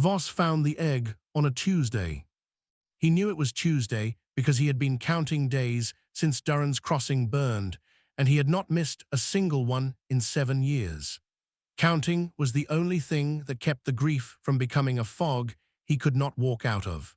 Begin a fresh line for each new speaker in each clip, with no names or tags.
Voss found the egg on a Tuesday. He knew it was Tuesday because he had been counting days since Durran's crossing burned, and he had not missed a single one in 7 years. Counting was the only thing that kept the grief from becoming a fog he could not walk out of.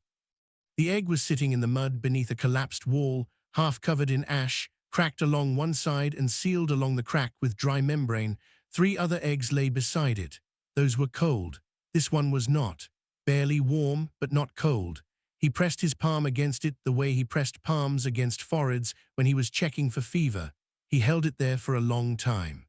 The egg was sitting in the mud beneath a collapsed wall, half covered in ash, cracked along one side and sealed along the crack with dry membrane. 3 other eggs lay beside it. Those were cold. This one was not. Barely warm, but not cold. He pressed his palm against it the way he pressed palms against foreheads when he was checking for fever. He held it there for a long time.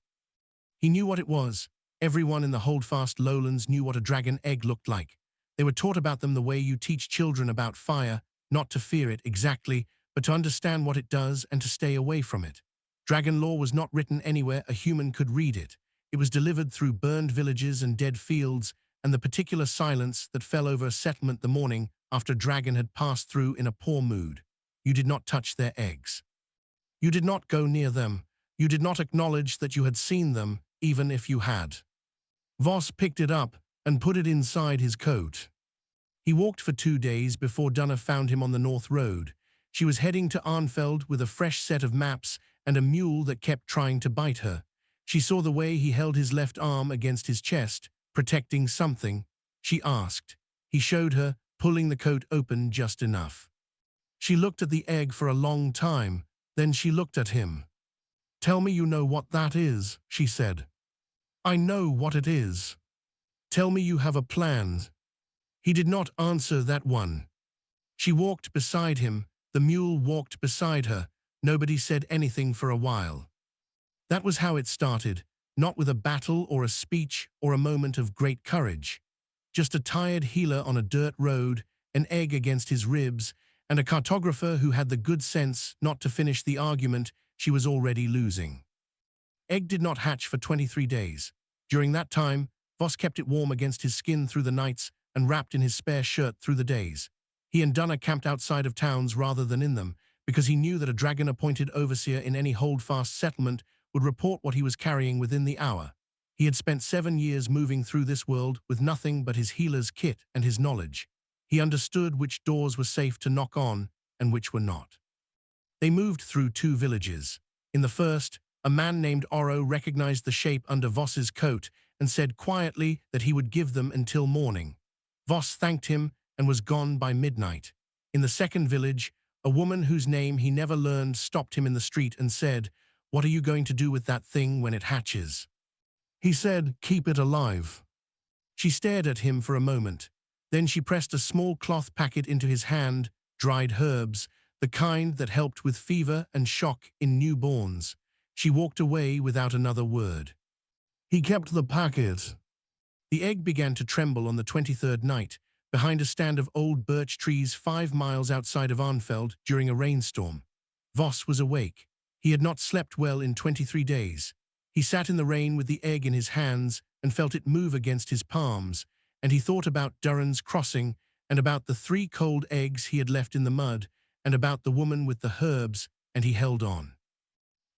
He knew what it was. Everyone in the Holdfast lowlands knew what a dragon egg looked like. They were taught about them the way you teach children about fire, not to fear it exactly, but to understand what it does and to stay away from it. Dragon lore was not written anywhere a human could read it. It was delivered through burned villages and dead fields, and the particular silence that fell over a settlement the morning after a dragon had passed through in a poor mood. You did not touch their eggs. You did not go near them. You did not acknowledge that you had seen them, even if you had. Voss picked it up and put it inside his coat. He walked for 2 days before Dunna found him on the North Road. She was heading to Arnfeld with a fresh set of maps and a mule that kept trying to bite her. She saw the way he held his left arm against his chest, protecting something. She asked. He showed her, pulling the coat open just enough. She looked at the egg for a long time, then she looked at him. "Tell me you know what that is," she said. "I know what it is. Tell me you have a plan." He did not answer that one. She walked beside him, the mule walked beside her. Nobody said anything for a while. That was how it started, not with a battle or a speech or a moment of great courage. Just a tired healer on a dirt road, an egg against his ribs, and a cartographer who had the good sense not to finish the argument she was already losing. Egg did not hatch for 23 days. During that time, Voss kept it warm against his skin through the nights and wrapped in his spare shirt through the days. He and Dunna camped outside of towns rather than in them, because he knew that a dragon-appointed overseer in any holdfast settlement would report what he was carrying within the hour. He had spent 7 years moving through this world with nothing but his healer's kit and his knowledge. He understood which doors were safe to knock on and which were not. They moved through 2 villages. In the first, a man named Oro recognized the shape under Voss's coat and said quietly that he would give them until morning. Voss thanked him and was gone by midnight. In the second village, a woman whose name he never learned stopped him in the street and said, "What are you going to do with that thing when it hatches?" He said, "Keep it alive." She stared at him for a moment. Then she pressed a small cloth packet into his hand, dried herbs, the kind that helped with fever and shock in newborns. She walked away without another word. He kept the packet. The egg began to tremble on the 23rd night, behind a stand of old birch trees 5 miles outside of Arnfeld during a rainstorm. Voss was awake. He had not slept well in 23 days. He sat in the rain with the egg in his hands and felt it move against his palms, and he thought about Durran's crossing and about the 3 cold eggs he had left in the mud and about the woman with the herbs, and he held on.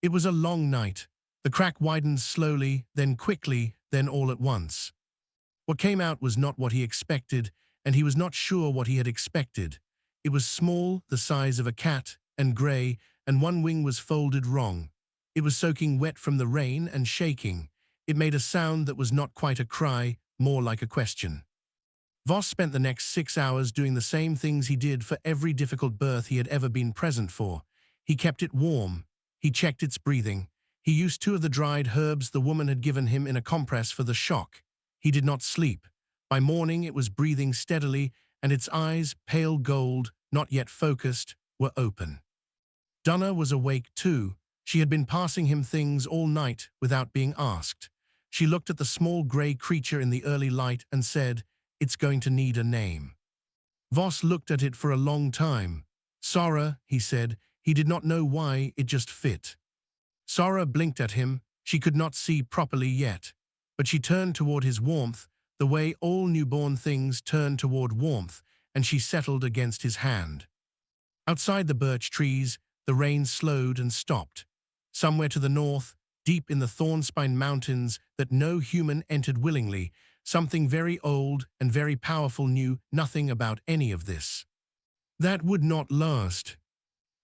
It was a long night. The crack widened slowly, then quickly, then all at once. What came out was not what he expected, and he was not sure what he had expected. It was small, the size of a cat, and grey, and one wing was folded wrong. It was soaking wet from the rain and shaking. It made a sound that was not quite a cry, more like a question. Voss spent the next 6 hours doing the same things he did for every difficult birth he had ever been present for. He kept it warm. He checked its breathing. He used 2 of the dried herbs the woman had given him in a compress for the shock. He did not sleep. By morning it was breathing steadily, and its eyes, pale gold, not yet focused, were open. Dunna was awake too. She had been passing him things all night without being asked. She looked at the small grey creature in the early light and said, "It's going to need a name." Voss looked at it for a long time. "Sora," he said. He did not know why, it just fit. Sora blinked at him. She could not see properly yet, but she turned toward his warmth, the way all newborn things turn toward warmth, and she settled against his hand. Outside the birch trees, the rain slowed and stopped. Somewhere to the north, deep in the Thornspine Mountains that no human entered willingly, something very old and very powerful, knew nothing about any of this. That would not last.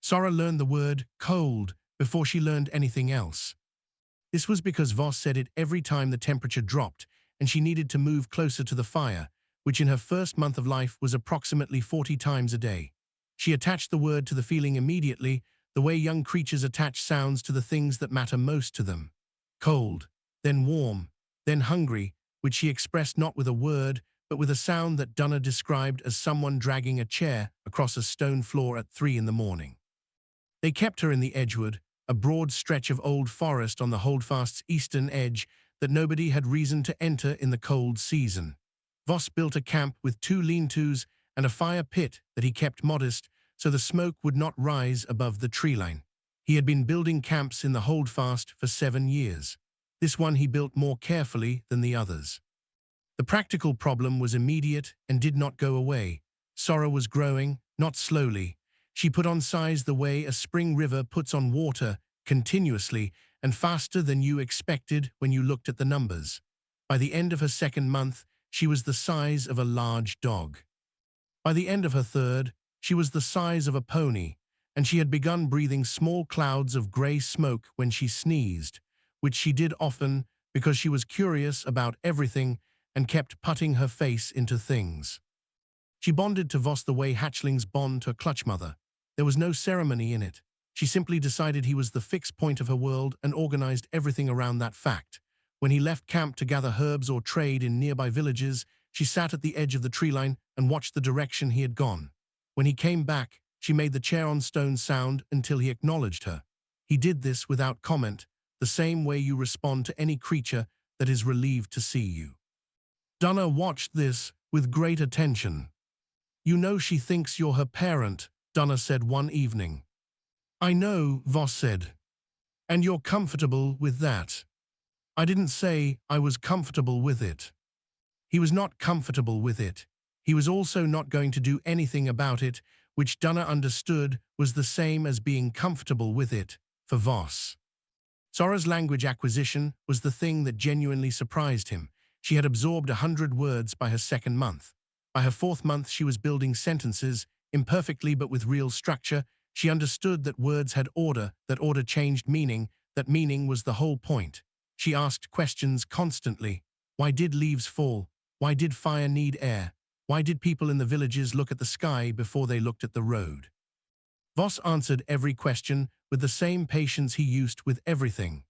Sora learned the word cold before she learned anything else. This was because Voss said it every time the temperature dropped and she needed to move closer to the fire, which in her first month of life was approximately 40 times a day. She attached the word to the feeling immediately, the way young creatures attach sounds to the things that matter most to them. Cold, then warm, then hungry, which she expressed not with a word, but with a sound that Dunna described as someone dragging a chair across a stone floor at 3 in the morning. They kept her in the Edgewood, a broad stretch of old forest on the Holdfast's eastern edge that nobody had reason to enter in the cold season. Voss built a camp with 2 lean-tos and a fire pit that he kept modest so the smoke would not rise above the tree line. He had been building camps in the Holdfast for 7 years. This one he built more carefully than the others. The practical problem was immediate and did not go away. Sora was growing, not slowly. She put on size the way a spring river puts on water, continuously and faster than you expected when you looked at the numbers. By the end of her 2nd month, she was the size of a large dog. By the end of her 3rd, she was the size of a pony, and she had begun breathing small clouds of grey smoke when she sneezed, which she did often because she was curious about everything and kept putting her face into things. She bonded to Voss the way hatchlings bond to a clutch mother. There was no ceremony in it. She simply decided he was the fixed point of her world and organized everything around that fact. When he left camp to gather herbs or trade in nearby villages, she sat at the edge of the tree line and watched the direction he had gone. When he came back, she made the chair on stone sound until he acknowledged her. He did this without comment, the same way you respond to any creature that is relieved to see you. Dunna watched this with great attention. "You know she thinks you're her parent," Dunna said one evening. "I know," Voss said. "And you're comfortable with that." "I didn't say I was comfortable with it." He was not comfortable with it. He was also not going to do anything about it, which Dunna understood was the same as being comfortable with it for Voss. Sora's language acquisition was the thing that genuinely surprised him. She had absorbed 100 words by her 2nd month. By her 4th month she was building sentences, imperfectly but with real structure. She understood that words had order, that order changed meaning, that meaning was the whole point. She asked questions constantly. Why did leaves fall? Why did fire need air? Why did people in the villages look at the sky before they looked at the road? Voss answered every question with the same patience he used with everything.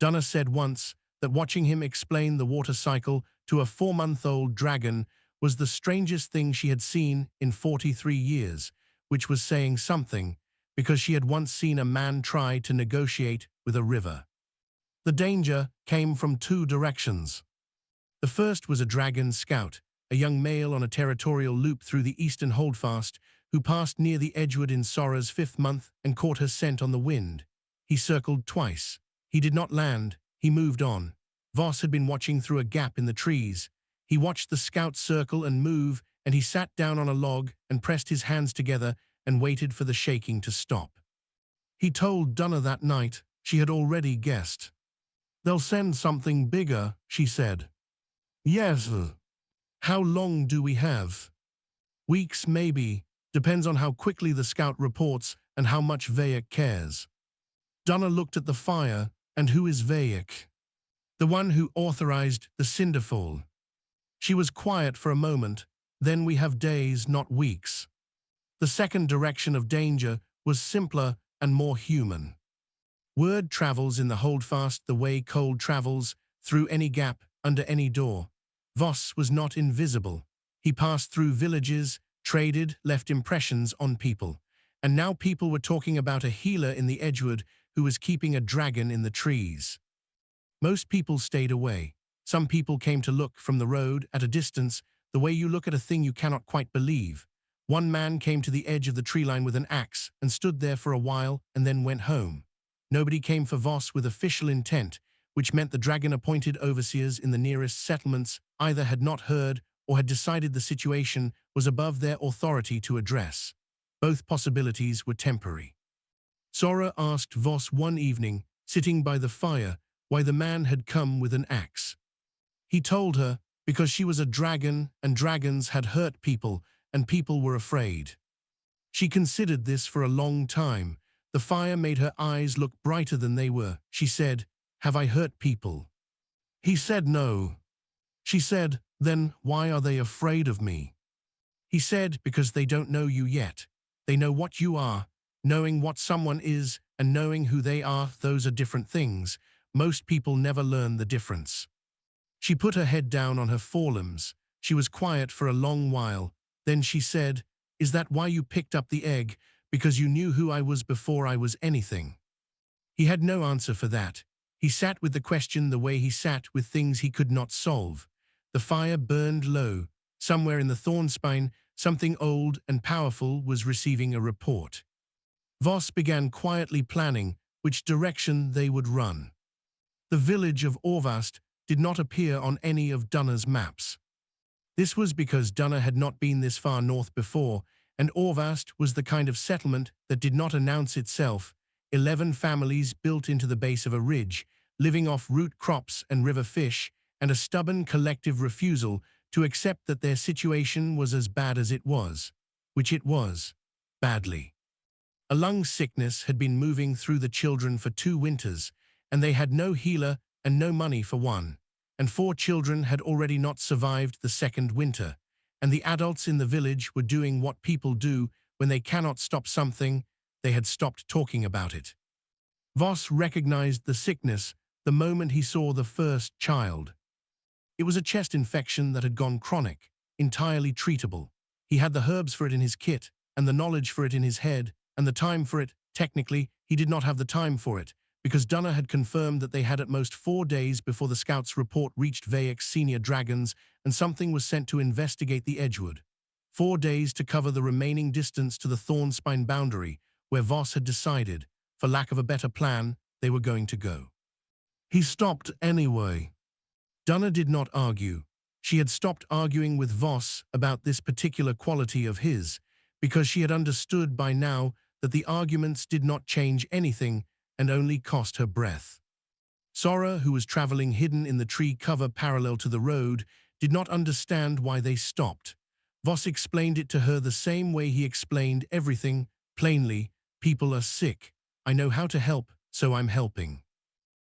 Dunna said once that watching him explain the water cycle to a 4-month-old dragon was the strangest thing she had seen in 43 years, which was saying something, because she had once seen a man try to negotiate with a river. The danger came from 2 directions. The first was a dragon scout, a young male on a territorial loop through the eastern holdfast, who passed near the Edgewood in Sora's 5th month and caught her scent on the wind. He circled twice. He did not land. He moved on. Voss had been watching through a gap in the trees. He watched the scout circle and move, and he sat down on a log and pressed his hands together and waited for the shaking to stop. He told Dunna that night. She had already guessed. "They'll send something bigger," she said. "Yes. How long do we have?" "Weeks, maybe. Depends on how quickly the scout reports and how much Vayek cares." Dunna looked at the fire. "And who is Vayek?" "The one who authorized the cinderfall." She was quiet for a moment. "Then we have days, not weeks." The second direction of danger was simpler and more human. Word travels in the holdfast the way cold travels, through any gap, under any door. Voss was not invisible. He passed through villages, traded, left impressions on people. And now people were talking about a healer in the Edgewood who was keeping a dragon in the trees. Most people stayed away. Some people came to look from the road at a distance, the way you look at a thing you cannot quite believe. One man came to the edge of the tree line with an axe and stood there for a while and then went home. Nobody came for Voss with official intent, which meant the dragon-appointed overseers in the nearest settlements either had not heard or had decided the situation was above their authority to address. Both possibilities were temporary. Sora asked Voss one evening, sitting by the fire, why the man had come with an axe. He told her, because she was a dragon and dragons had hurt people and people were afraid. She considered this for a long time. The fire made her eyes look brighter than they were. She said, "Have I hurt people?" He said no. She said, "Then why are they afraid of me?" He said, "Because they don't know you yet. They know what you are. Knowing what someone is and knowing who they are, those are different things. Most people never learn the difference." She put her head down on her forelimbs. She was quiet for a long while. Then she said, "Is that why you picked up the egg? Because you knew who I was before I was anything?" He had no answer for that. He sat with the question the way he sat with things he could not solve. The fire burned low. Somewhere in the thornspine, something old and powerful was receiving a report. Voss began quietly planning which direction they would run. The village of Orvast did not appear on any of Dunna's maps. This was because Dunna had not been this far north before, and Orvast was the kind of settlement that did not announce itself. 11 families built into the base of a ridge, living off root crops and river fish, and a stubborn collective refusal to accept that their situation was as bad as it was, which it was, badly. A lung sickness had been moving through the children for 2 winters, and they had no healer and no money for one, and 4 children had already not survived the 2nd winter, and the adults in the village were doing what people do when they cannot stop something. They had stopped talking about it. Voss recognized the sickness the moment he saw the first child. It was a chest infection that had gone chronic, entirely treatable. He had the herbs for it in his kit, and the knowledge for it in his head, and the time for it. Technically, he did not have the time for it, because Dunna had confirmed that they had at most 4 days before the scouts' report reached Vayek's senior dragons, and something was sent to investigate the Edgewood. 4 days to cover the remaining distance to the Thornspine boundary, where Voss had decided, for lack of a better plan, they were going to go. He stopped anyway. Dunna did not argue. She had stopped arguing with Voss about this particular quality of his, because she had understood by now that the arguments did not change anything and only cost her breath. Sora, who was traveling hidden in the tree cover parallel to the road, did not understand why they stopped. Voss explained it to her the same way he explained everything, plainly. "People are sick. I know how to help, so I'm helping."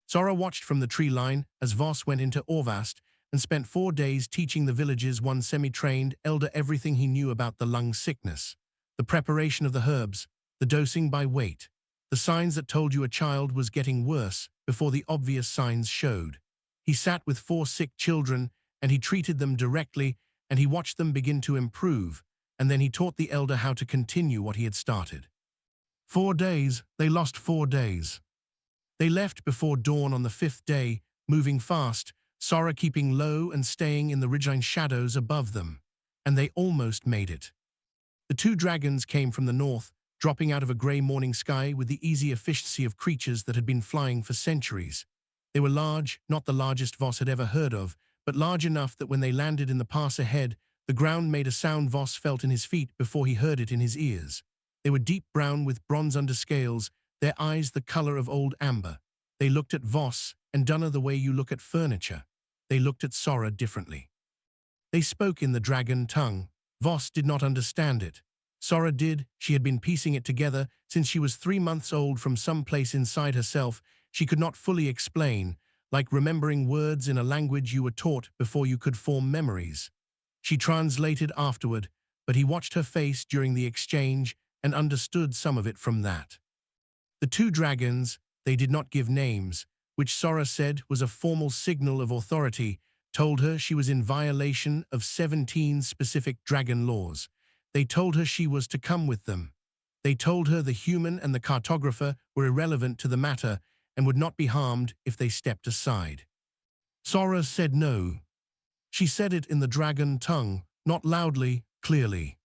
Sora watched from the tree line as Voss went into Orvast and spent 4 days teaching the village's one semi-trained elder everything he knew about the lung sickness, the preparation of the herbs, the dosing by weight, the signs that told you a child was getting worse before the obvious signs showed. He sat with 4 sick children, and he treated them directly, and he watched them begin to improve, and then he taught the elder how to continue what he had started. 4 days, they lost 4 days. They left before dawn on the 5th day, moving fast, Sora keeping low and staying in the ridgeline shadows above them, and they almost made it. The 2 dragons came from the north, dropping out of a grey morning sky with the easy efficiency of creatures that had been flying for centuries. They were large, not the largest Voss had ever heard of, but large enough that when they landed in the pass ahead, the ground made a sound Voss felt in his feet before he heard it in his ears. They were deep brown with bronze underscales, their eyes the color of old amber. They looked at Voss and Dunna the way you look at furniture. They looked at Sora differently. They spoke in the dragon tongue. Voss did not understand it. Sora did. She had been piecing it together since she was 3 months old from some place inside herself she could not fully explain, like remembering words in a language you were taught before you could form memories. She translated afterward, but he watched her face during the exchange and understood some of it from that. The 2 dragons, they did not give names, which Sora said was a formal signal of authority, told her she was in violation of 17 specific dragon laws. They told her she was to come with them. They told her the human and the cartographer were irrelevant to the matter and would not be harmed if they stepped aside. Sora said no. She said it in the dragon tongue, not loudly, clearly.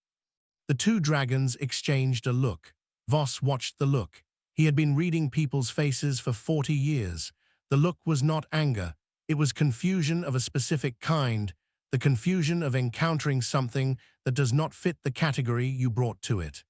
The 2 dragons exchanged a look. Voss watched the look. He had been reading people's faces for 40 years. The look was not anger. It was confusion of a specific kind, the confusion of encountering something that does not fit the category you brought to it.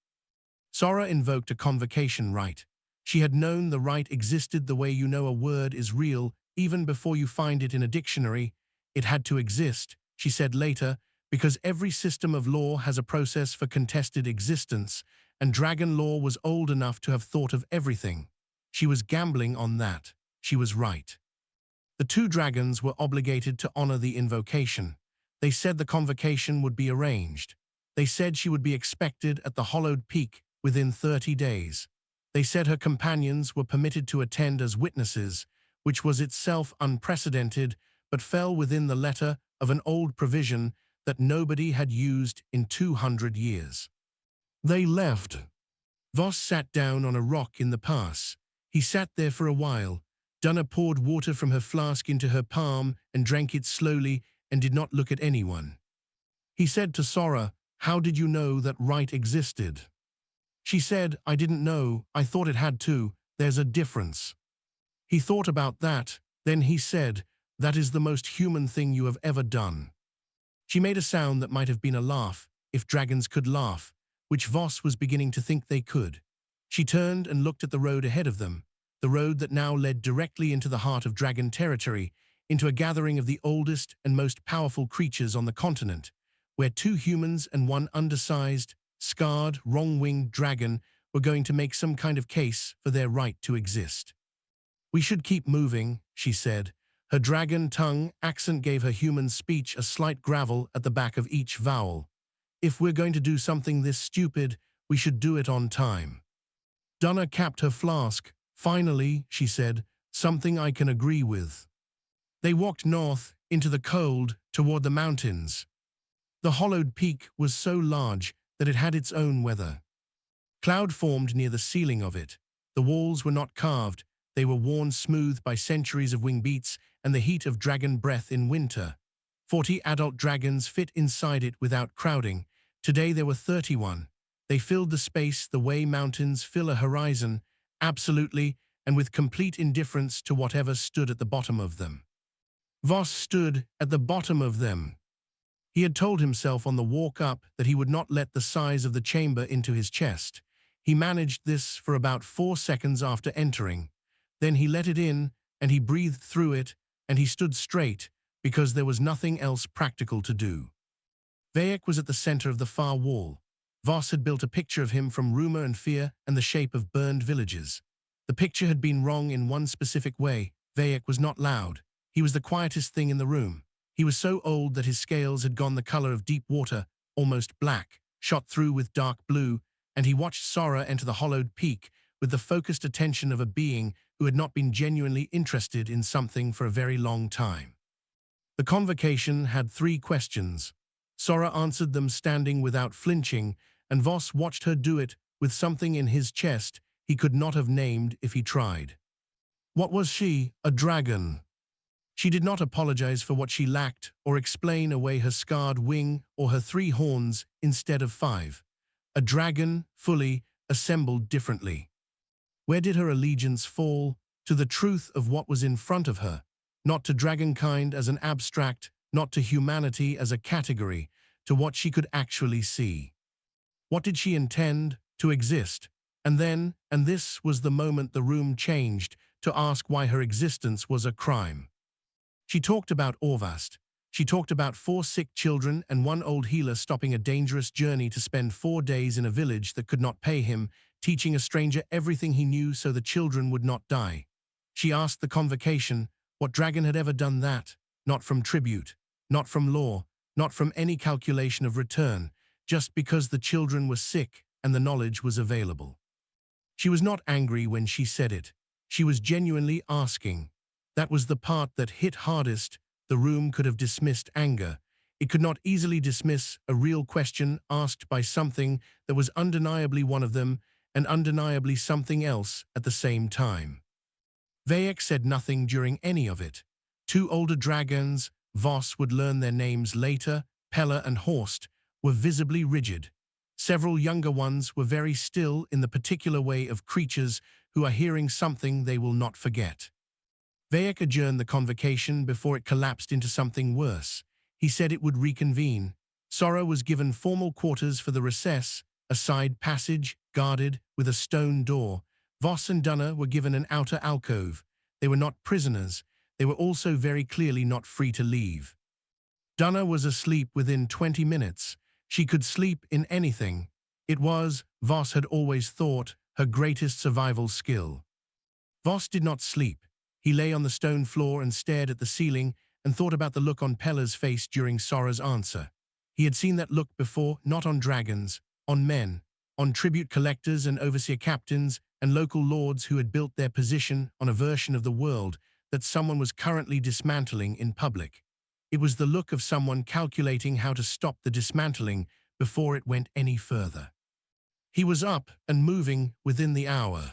Sora invoked a convocation rite. She had known the rite existed the way you know a word is real even before you find it in a dictionary. It had to exist. she said later, because every system of law has a process for contested existence, and dragon law was old enough to have thought of everything. She was gambling on that. She was right. The two dragons were obligated to honor the invocation. They said the convocation would be arranged. They said she would be expected at the hollowed peak within 30 days. They said her companions were permitted to attend as witnesses, which was itself unprecedented, but fell within the letter of an old provision that nobody had used in 200 years. They left. Voss sat down on a rock in the pass. He sat there for a while. Dunna poured water from her flask into her palm and drank it slowly and did not look at anyone. He said to Sora, "How did you know that right existed?" She said, "I didn't know, I thought it had to, there's a difference." He thought about that, then he said, "That is the most human thing you have ever done." She made a sound that might have been a laugh, if dragons could laugh, which Voss was beginning to think they could. She turned and looked at the road ahead of them, the road that now led directly into the heart of dragon territory, into a gathering of the oldest and most powerful creatures on the continent, where two humans and one undersized, scarred, wrong-winged dragon were going to make some kind of case for their right to exist. "We should keep moving," she said. Her dragon tongue accent gave her human speech a slight gravel at the back of each vowel. "If we're going to do something this stupid, we should do it on time." Dunna capped her flask. "Finally," she said, "something I can agree with." They walked north, into the cold, toward the mountains. The hollowed peak was so large that it had its own weather. Cloud formed near the ceiling of it. The walls were not carved, they were worn smooth by centuries of wing beats and the heat of dragon breath in winter. 40 adult dragons fit inside it without crowding. Today there were 31. They filled the space the way mountains fill a horizon, absolutely and with complete indifference to whatever stood at the bottom of them. Voss stood at the bottom of them. He had told himself on the walk up that he would not let the size of the chamber into his chest. He managed this for about 4 seconds after entering. Then he let it in, and he breathed through it, and he stood straight, because there was nothing else practical to do. Vayek was at the center of the far wall. Voss had built a picture of him from rumor and fear and the shape of burned villages. The picture had been wrong in one specific way. Vayek was not loud. He was the quietest thing in the room. He was so old that his scales had gone the color of deep water, almost black, shot through with dark blue, and he watched Sora enter the hollowed peak with the focused attention of a being who had not been genuinely interested in something for a very long time. The convocation had 3 questions. Sora answered them standing without flinching, and Voss watched her do it with something in his chest he could not have named if he tried. What was she? A dragon. She did not apologize for what she lacked or explain away her scarred wing or her 3 horns instead of 5. A dragon, fully, assembled differently. Where did her allegiance fall? To the truth of what was in front of her, not to dragonkind as an abstract, not to humanity as a category, to what she could actually see. What did she intend? To exist. And then, and this was the moment the room changed, to ask why her existence was a crime. She talked about Orvast. She talked about 4 sick children and 1 old healer stopping a dangerous journey to spend 4 days in a village that could not pay him, teaching a stranger everything he knew so the children would not die. She asked the convocation, what dragon had ever done that? Not from tribute, not from law, not from any calculation of return, just because the children were sick and the knowledge was available. She was not angry when she said it. She was genuinely asking. That was the part that hit hardest. The room could have dismissed anger. It could not easily dismiss a real question asked by something that was undeniably one of them and undeniably something else at the same time. Vayek said nothing during any of it. 2 older dragons, Voss would learn their names later, Pella and Horst, were visibly rigid. Several younger ones were very still in the particular way of creatures who are hearing something they will not forget. Vayek adjourned the convocation before it collapsed into something worse. He said it would reconvene. Sora was given formal quarters for the recess, a side passage, guarded, with a stone door. Voss and Dunna were given an outer alcove. They were not prisoners. They were also very clearly not free to leave. Dunna was asleep within 20 minutes. She could sleep in anything. It was, Voss had always thought, her greatest survival skill. Voss did not sleep. He lay on the stone floor and stared at the ceiling and thought about the look on Pella's face during Sora's answer. He had seen that look before, not on dragons, on men, on tribute collectors and overseer captains and local lords who had built their position on a version of the world that someone was currently dismantling in public. It was the look of someone calculating how to stop the dismantling before it went any further. He was up and moving within the hour.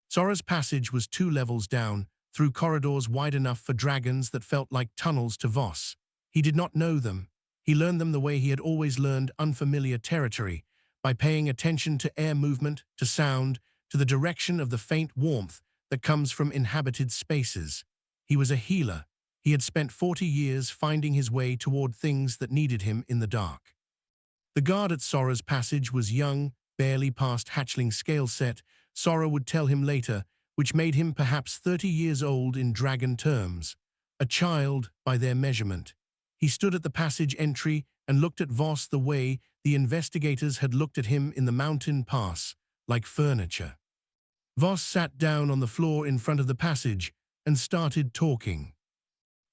Sora's passage was 2 levels down, through corridors wide enough for dragons that felt like tunnels to Voss. He did not know them. He learned them the way he had always learned unfamiliar territory, by paying attention to air movement, to sound, to the direction of the faint warmth that comes from inhabited spaces. He was a healer. He had spent 40 years finding his way toward things that needed him in the dark. The guard at Sora's passage was young, barely past hatchling scale set, Sora would tell him later, which made him perhaps 30 years old in dragon terms. A child by their measurement. He stood at the passage entry and looked at Voss the way the investigators had looked at him in the mountain pass, like furniture. Voss sat down on the floor in front of the passage and started talking.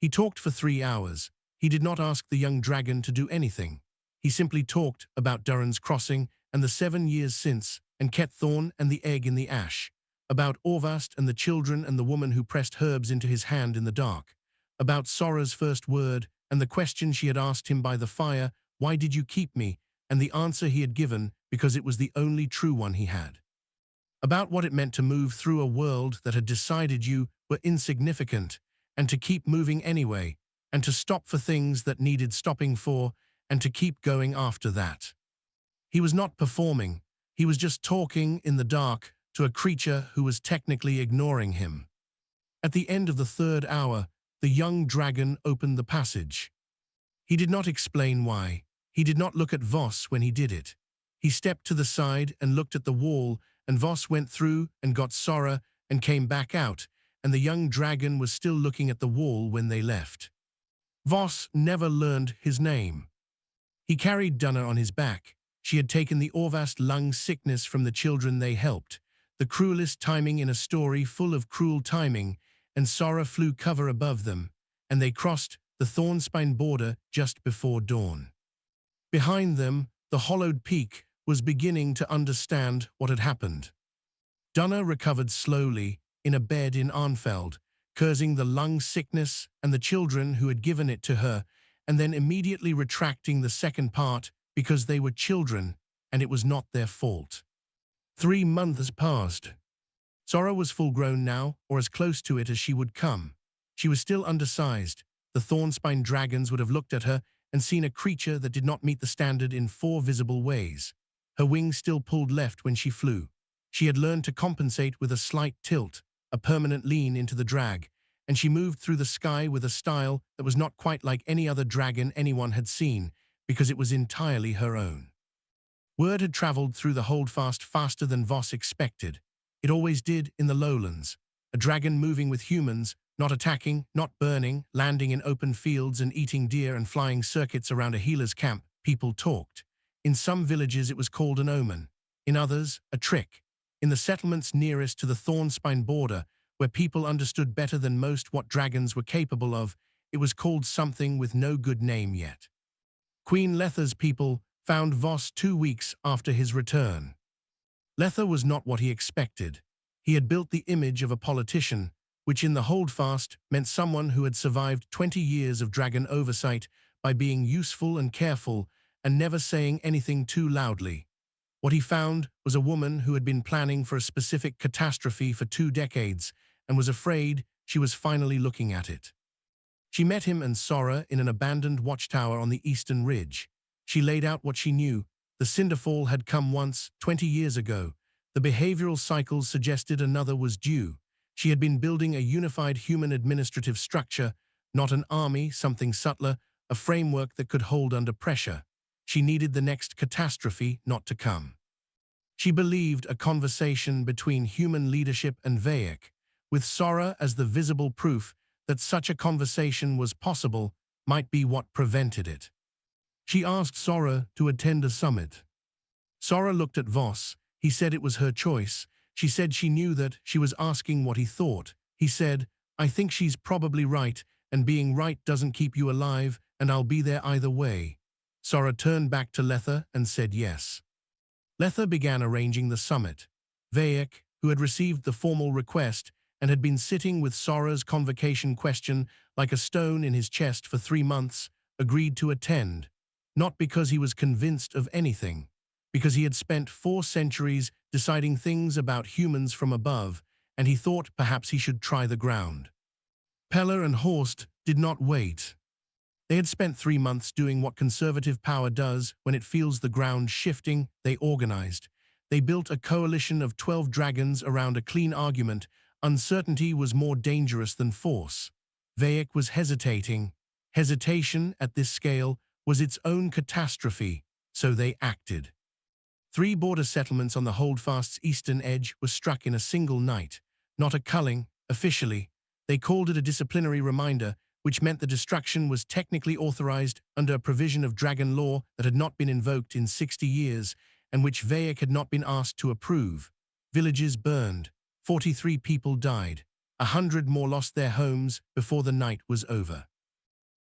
He talked for 3 hours. He did not ask the young dragon to do anything. He simply talked about Durin's crossing and the 7 years since, and Ketthorn and the egg in the ash, about Orvast and the children and the woman who pressed herbs into his hand in the dark, about Sora's first word and the question she had asked him by the fire, "Why did you keep me?" and the answer he had given, because it was the only true one he had. About what it meant to move through a world that had decided you were insignificant, and to keep moving anyway, and to stop for things that needed stopping for, and to keep going after that. He was not performing. He was just talking in the dark to a creature who was technically ignoring him. At the end of the 3rd hour, the young dragon opened the passage. He did not explain why. He did not look at Voss when he did it. He stepped to the side and looked at the wall, and Voss went through and got Sora and came back out, and the young dragon was still looking at the wall when they left. Voss never learned his name. He carried Dunna on his back. She had taken the Orvast lung sickness from the children they helped, the cruelest timing in a story full of cruel timing, and Sora flew cover above them, and they crossed the Thornspine border just before dawn. Behind them, the hollowed peak was beginning to understand what had happened. Dunna recovered slowly in a bed in Arnfeld, cursing the lung sickness and the children who had given it to her, and then immediately retracting the second part because they were children and it was not their fault. 3 months passed. Sora was full-grown now, or as close to it as she would come. She was still undersized. The Thornspine dragons would have looked at her and seen a creature that did not meet the standard in 4 visible ways. Her wings still pulled left when she flew. She had learned to compensate with a slight tilt, a permanent lean into the drag, and she moved through the sky with a style that was not quite like any other dragon anyone had seen, because it was entirely her own. Word had traveled through the holdfast faster than Voss expected. It always did in the lowlands. A dragon moving with humans, not attacking, not burning, landing in open fields and eating deer and flying circuits around a healer's camp, people talked. In some villages it was called an omen. In others, a trick. In the settlements nearest to the Thornspine border, where people understood better than most what dragons were capable of, it was called something with no good name yet. Queen Letha's people found Voss 2 weeks after his return. Letha was not what he expected. He had built the image of a politician, which in the holdfast meant someone who had survived 20 years of dragon oversight by being useful and careful and never saying anything too loudly. What he found was a woman who had been planning for a specific catastrophe for 2 decades and was afraid she was finally looking at it. She met him and Sora in an abandoned watchtower on the eastern ridge. She laid out what she knew. The cinderfall had come once, 20 years ago. The behavioral cycles suggested another was due. She had been building a unified human administrative structure, not an army, something subtler, a framework that could hold under pressure. She needed the next catastrophe not to come. She believed a conversation between human leadership and Vayak, with Sora as the visible proof that such a conversation was possible, might be what prevented it. She asked Sora to attend a summit. Sora looked at Voss. He said it was her choice. She said she knew that she was asking what he thought. He said, I think she's probably right, and being right doesn't keep you alive, and I'll be there either way. Sora turned back to Letha and said yes. Letha began arranging the summit. Vayak, who had received the formal request and had been sitting with Sora's convocation question like a stone in his chest for 3 months, agreed to attend, not because he was convinced of anything, because he had spent 4 centuries deciding things about humans from above, and he thought perhaps he should try the ground. Pella and Horst did not wait. They had spent 3 months doing what conservative power does when it feels the ground shifting. They organized. They built a coalition of 12 dragons around a clean argument. Uncertainty was more dangerous than force. Vayak was hesitating. Hesitation at this scale was its own catastrophe, so they acted. 3 border settlements on the Holdfast's eastern edge were struck in a single night. Not a culling, officially. They called it a disciplinary reminder, which meant the destruction was technically authorized under a provision of dragon law that had not been invoked in 60 years and which Vayak had not been asked to approve. Villages burned. 43 people died. 100 more lost their homes before the night was over.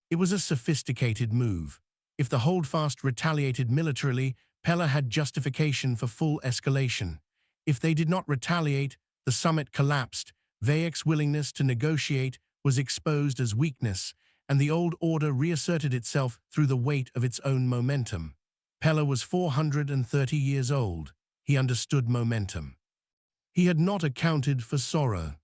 It was a sophisticated move. If the Holdfast retaliated militarily, Pella had justification for full escalation. If they did not retaliate, the summit collapsed. Vayak's willingness to negotiate was exposed as weakness, and the old order reasserted itself through the weight of its own momentum. Pella was 430 years old. He understood momentum. He had not accounted for Sora.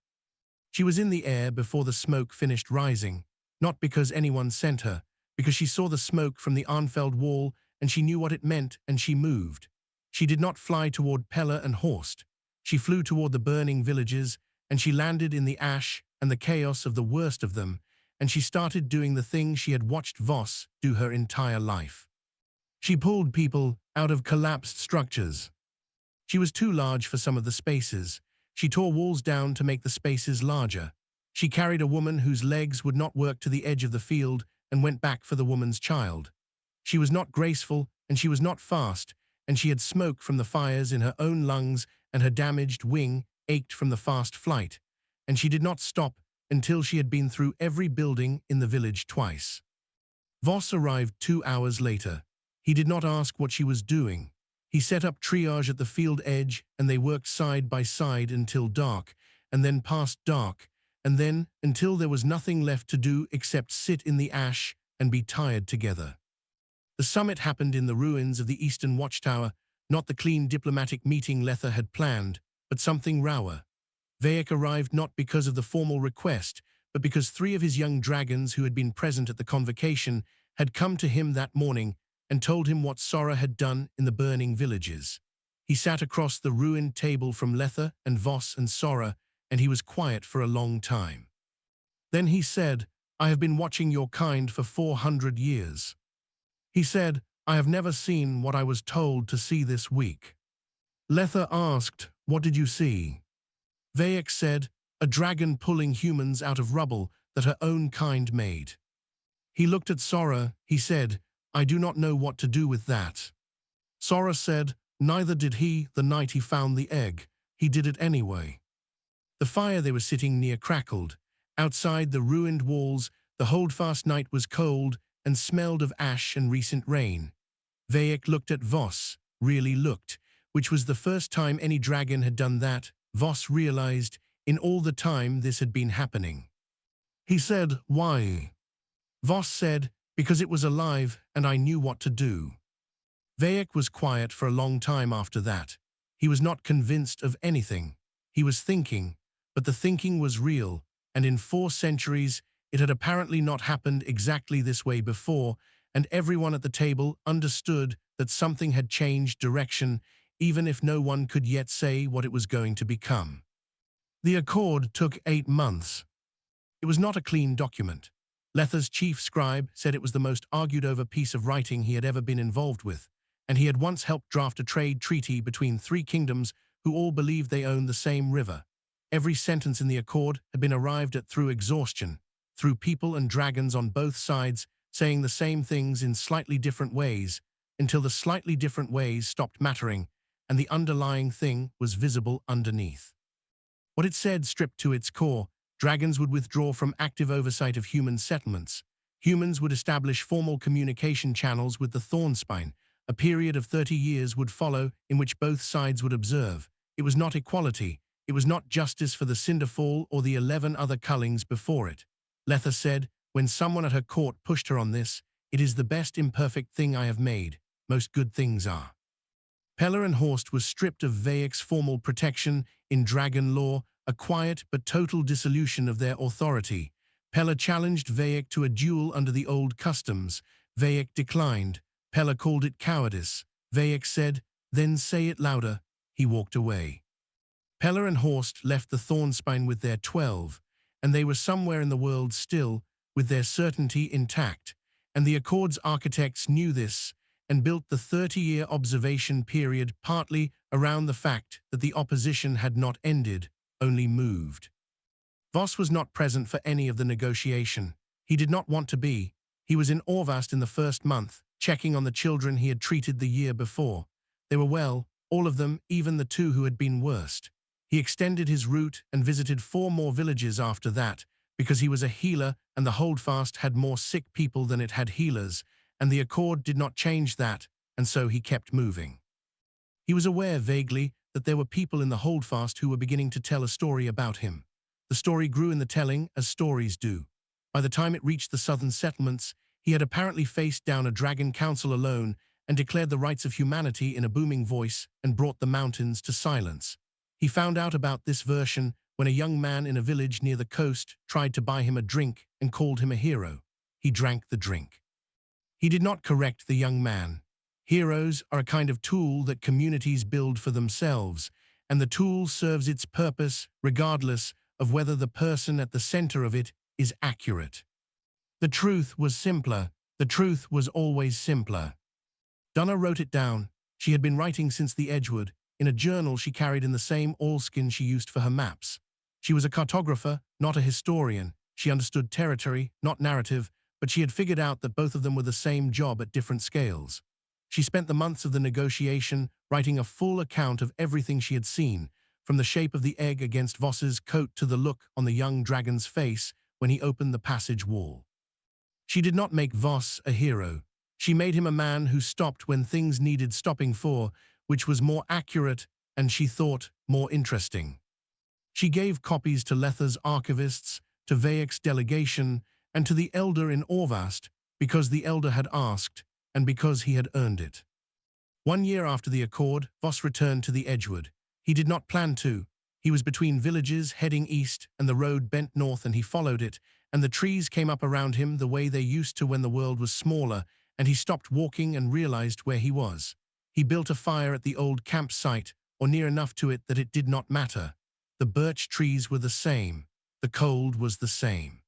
She was in the air before the smoke finished rising, not because anyone sent her, because she saw the smoke from the Arnfeld wall and she knew what it meant and she moved. She did not fly toward Pella and Horst. She flew toward the burning villages, and she landed in the ash and the chaos of the worst of them, and she started doing the thing she had watched Voss do her entire life. She pulled people out of collapsed structures. She was too large for some of the spaces. She tore walls down to make the spaces larger. She carried a woman whose legs would not work to the edge of the field and went back for the woman's child. She was not graceful and she was not fast, and she had smoke from the fires in her own lungs and her damaged wing ached from the fast flight, and she did not stop until she had been through every building in the village twice. Voss arrived 2 hours later. He did not ask what she was doing. He set up triage at the field edge, and they worked side by side until dark, and then past dark, and then until there was nothing left to do except sit in the ash and be tired together. The summit happened in the ruins of the Eastern Watchtower, not the clean diplomatic meeting Letha had planned, but something rower. Vayak arrived not because of the formal request, but because 3 of his young dragons who had been present at the convocation had come to him that morning and told him what Sora had done in the burning villages. He sat across the ruined table from Letha and Voss and Sora, and he was quiet for a long time. Then he said, I have been watching your kind for 400 years. He said, I have never seen what I was told to see this week. Letha asked, what did you see? Vayak said, a dragon pulling humans out of rubble that her own kind made. He looked at Sora. He said, I do not know what to do with that. Sora said, neither did he the night he found the egg. He did it anyway. The fire they were sitting near crackled. Outside the ruined walls, the holdfast night was cold and smelled of ash and recent rain. Vayak looked at Voss, really looked, which was the first time any dragon had done that. Voss realized, in all the time this had been happening. He said, why? Voss said, because it was alive and I knew what to do. Vayak was quiet for a long time after that. He was not convinced of anything. He was thinking, but the thinking was real, and in 4 centuries it had apparently not happened exactly this way before, and everyone at the table understood that something had changed direction, even if no one could yet say what it was going to become. The accord took 8 months. It was not a clean document. Letha's chief scribe said it was the most argued-over piece of writing he had ever been involved with, and he had once helped draft a trade treaty between 3 kingdoms who all believed they owned the same river. Every sentence in the accord had been arrived at through exhaustion, through people and dragons on both sides, saying the same things in slightly different ways, until the slightly different ways stopped mattering, and the underlying thing was visible underneath. What it said stripped to its core: dragons would withdraw from active oversight of human settlements. Humans would establish formal communication channels with the Thornspine. A period of 30 years would follow in which both sides would observe. It was not equality. It was not justice for the Cinderfall or the 11 other cullings before it. Letha said, when someone at her court pushed her on this, "It is the best imperfect thing I have made. Most good things are." Pella and Horst was stripped of Vayek's formal protection in dragon law, a quiet but total dissolution of their authority. Pella challenged Vayek to a duel under the old customs. Vayek declined. Pella called it cowardice. Vayek said, "Then say it louder." He walked away. Pella and Horst left the Thornspine with their 12, and they were somewhere in the world still, with their certainty intact. And the Accord's architects knew this, and built the 30-year observation period partly around the fact that the opposition had not ended, only moved. Voss was not present for any of the negotiation. He did not want to be. He was in Orvast in the first month, checking on the children he had treated the year before. They were well, all of them, even the two who had been worst. He extended his route and visited 4 more villages after that, because he was a healer and the Holdfast had more sick people than it had healers, and the Accord did not change that, and so he kept moving. He was aware vaguely that there were people in the Holdfast who were beginning to tell a story about him. The story grew in the telling, as stories do. By the time it reached the southern settlements, he had apparently faced down a dragon council alone and declared the rights of humanity in a booming voice and brought the mountains to silence. He found out about this version when a young man in a village near the coast tried to buy him a drink and called him a hero. He drank the drink. He did not correct the young man. Heroes are a kind of tool that communities build for themselves, and the tool serves its purpose regardless of whether the person at the center of it is accurate. The truth was simpler. The truth was always simpler. Donna wrote it down. She had been writing since the Edgewood, in a journal she carried in the same oilskin she used for her maps. She was a cartographer, not a historian. She understood territory, not narrative, but she had figured out that both of them were the same job at different scales. She spent the months of the negotiation writing a full account of everything she had seen, from the shape of the egg against Voss's coat to the look on the young dragon's face when he opened the passage wall. She did not make Voss a hero. She made him a man who stopped when things needed stopping for, which was more accurate and, she thought, more interesting. She gave copies to Letha's archivists, to Vayek's delegation, and to the elder in Orvast, because the elder had asked, and because he had earned it. 1 year after the Accord, Voss returned to the Edgewood. He did not plan to. He was between villages heading east, and the road bent north and he followed it, and the trees came up around him the way they used to when the world was smaller, and he stopped walking and realized where he was. He built a fire at the old campsite, or near enough to it that it did not matter. The birch trees were the same. The cold was the same.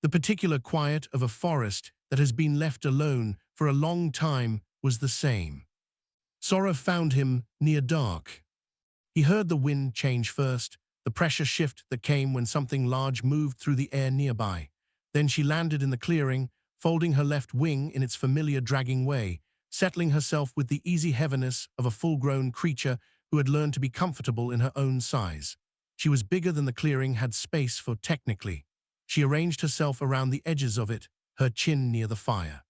The particular quiet of a forest that has been left alone for a long time was the same. Sora found him near dark. He heard the wind change first, the pressure shift that came when something large moved through the air nearby. Then she landed in the clearing, folding her left wing in its familiar dragging way, settling herself with the easy heaviness of a full-grown creature who had learned to be comfortable in her own size. She was bigger than the clearing had space for technically. She arranged herself around the edges of it, her chin near the fire.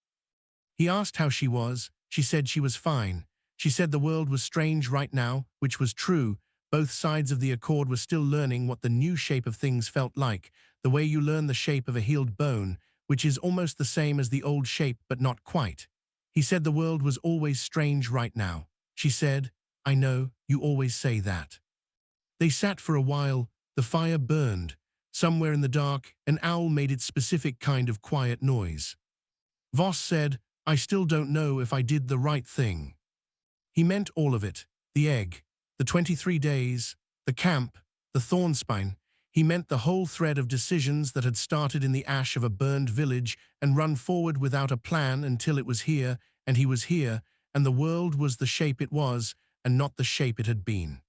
He asked how she was. She said she was fine. She said the world was strange right now, which was true. Both sides of the Accord were still learning what the new shape of things felt like, the way you learn the shape of a healed bone, which is almost the same as the old shape but not quite. He said the world was always strange right now. She said, "I know, you always say that." They sat for a while. The fire burned. Somewhere in the dark, an owl made its specific kind of quiet noise. Voss said, "I still don't know if I did the right thing." He meant all of it. The egg, the 23 days, the camp, the Thornspine. He meant the whole thread of decisions that had started in the ash of a burned village and run forward without a plan until it was here, and he was here, and the world was the shape it was, and not the shape it had been.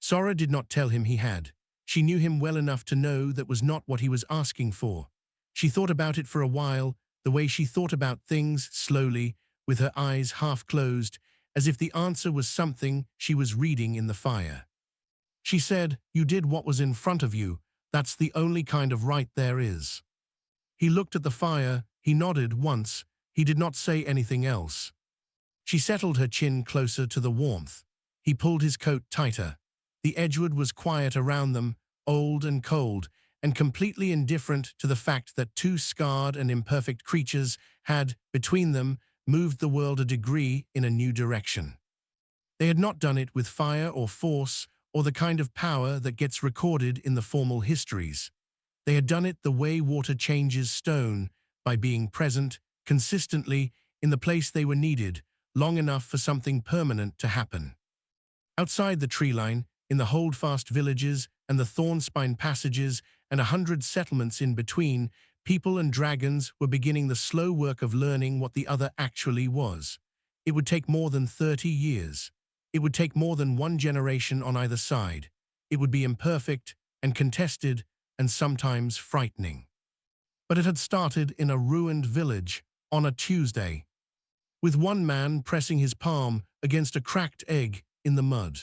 Sora did not tell him he had. She knew him well enough to know that was not what he was asking for. She thought about it for a while, the way she thought about things slowly, with her eyes half closed, as if the answer was something she was reading in the fire. She said, "You did what was in front of you. That's the only kind of right there is." He looked at the fire, he nodded once, he did not say anything else. She settled her chin closer to the warmth. He pulled his coat tighter. The Edgewood was quiet around them, old and cold, and completely indifferent to the fact that two scarred and imperfect creatures had, between them, moved the world a degree in a new direction. They had not done it with fire or force or the kind of power that gets recorded in the formal histories. They had done it the way water changes stone, by being present, consistently, in the place they were needed, long enough for something permanent to happen. Outside the tree line, in the holdfast villages and the thorn-spine passages and 100 settlements in between, people and dragons were beginning the slow work of learning what the other actually was. It would take more than 30 years. It would take more than one generation on either side. It would be imperfect and contested and sometimes frightening. But it had started in a ruined village on a Tuesday, with one man pressing his palm against a cracked egg in the mud.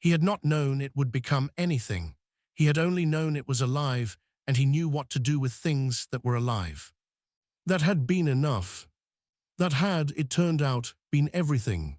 He had not known it would become anything. He had only known it was alive, and he knew what to do with things that were alive. That had been enough. That had, it turned out, been everything.